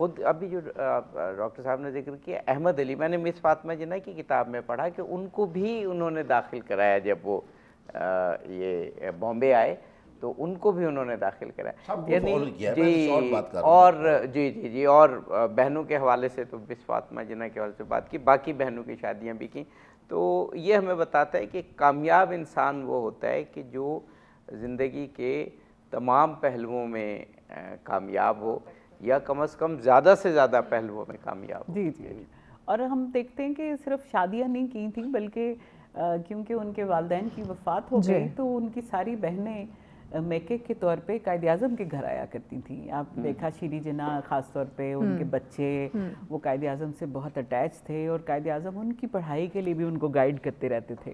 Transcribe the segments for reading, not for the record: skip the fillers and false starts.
خود ابھی جو ڈاکٹر صاحب نے ذکر کیا احمد علی، میں نے مس فاطمہ جناح کی کتاب میں پڑھا کہ ان کو بھی انہوں نے داخل کرایا جب وہ یہ بامبے آئے تو ان کو بھی انہوں نے داخل کرایا، یعنی اور بہنوں کے حوالے سے تو مس فاطمہ جناح کے حوالے سے بات کی، باقی بہنوں کی شادیاں بھی کی. تو یہ ہمیں بتاتا ہے کہ کامیاب انسان وہ ہوتا ہے کہ جو زندگی کے تمام پہلوؤں میں کامیاب ہو، یا کم از کم زیادہ سے زیادہ پہلوؤں میں کامیاب ہو. جی. اور ہم دیکھتے ہیں کہ صرف شادیاں نہیں کی تھیں بلکہ کیونکہ ان کے والدین کی وفات ہو گئی تو ان کی ساری بہنیں میکے کے طور پہ قائد اعظم کے گھر آیا کرتی تھیں. آپ دیکھا شیری جناح خاص طور پہ ان کے بچے وہ قائد اعظم سے بہت اٹیچ تھے، اور قائد اعظم ان کی پڑھائی کے لیے بھی ان کو گائیڈ کرتے رہتے تھے.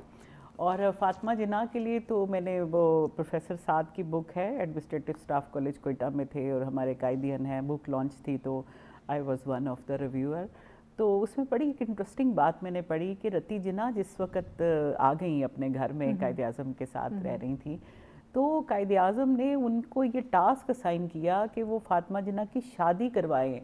اور فاطمہ جناح کے لیے تو میں نے وہ پروفیسر سعد کی بک ہے، ایڈمنسٹریٹو اسٹاف کالج کوئٹہ میں تھے اور ہمارے قائدین ہیں، بک لانچ تھی تو I was one of the reviewer. تو اس میں بڑی ایک انٹرسٹنگ بات میں نے پڑھی کہ رتی جناح جس وقت آ گئیں اپنے گھر میں قائد اعظم کے ساتھ رہ رہی تھیں، تو قائد اعظم نے ان کو یہ ٹاسک اسائن کیا کہ وہ فاطمہ جناح کی شادی کروائیں،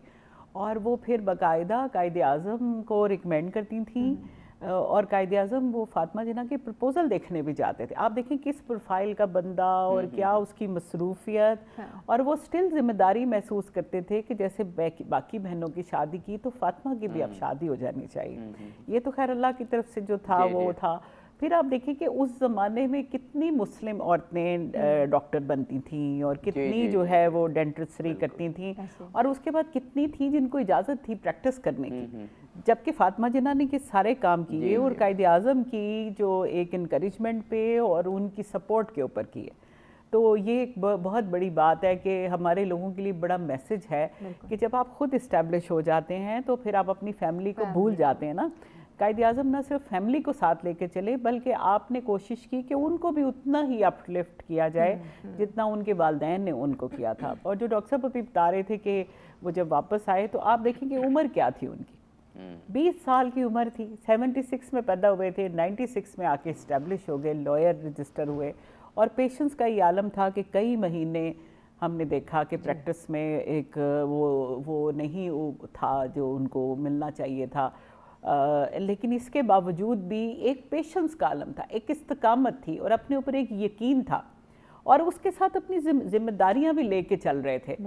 اور وہ پھر باقاعدہ قائد اعظم کو ریکمینڈ کرتی تھیں، اور قائد اعظم وہ فاطمہ جناح کے پرپوزل دیکھنے بھی جاتے تھے. آپ دیکھیں کس پروفائل کا بندہ اور کیا اس کی مصروفیت، اور وہ سٹل ذمہ داری محسوس کرتے تھے کہ جیسے باقی بہنوں کی شادی کی تو فاطمہ کی بھی اب شادی ہو جانی چاہیے. یہ تو خیر اللہ کی طرف سے جو تھا وہ تھا. پھر آپ دیکھیں کہ اس زمانے میں کتنی مسلم عورتیں ڈاکٹر بنتی تھیں اور کتنی جو ہے وہ ڈینٹسٹری کرتی تھیں، اور اس کے بعد کتنی تھیں جن کو اجازت تھی پریکٹس کرنے کی، جبکہ فاطمہ جناح نے سارے کام کیے اور قائد اعظم کی جو ایک انکریجمنٹ پہ اور ان کی سپورٹ کے اوپر کیے. تو یہ ایک بہت بڑی بات ہے کہ ہمارے لوگوں کے لیے بڑا میسج ہے کہ جب آپ خود اسٹیبلش ہو جاتے ہیں تو پھر آپ اپنی فیملی کو بھول جاتے ہیں نا. قائد اعظم نہ صرف فیملی کو ساتھ لے کے چلے بلکہ آپ نے کوشش کی کہ ان کو بھی اتنا ہی اپ لفٹ کیا جائے جتنا ان کے والدین نے ان کو کیا تھا. اور جو ڈاکٹر صاحب ابھی بتا رہے تھے کہ وہ جب واپس آئے تو آپ دیکھیں کہ عمر کیا تھی ان کی، 20 سال کی عمر تھی. 76 میں پیدا ہوئے تھے، 96 میں آ کے اسٹیبلش ہو گئے، لائر رجسٹر ہوئے، اور پیشنس کا یہ عالم تھا کہ کئی مہینے ہم نے دیکھا کہ پریکٹس میں ایک وہ نہیں تھا جو ان کو ملنا چاہیے تھا. لیکن اس کے باوجود بھی ایک پیشنس کا عالم تھا، ایک استقامت تھی، اور اپنے اوپر ایک یقین تھا، اور اس کے ساتھ اپنی ذمہ داریاں بھی لے کے چل رہے تھے.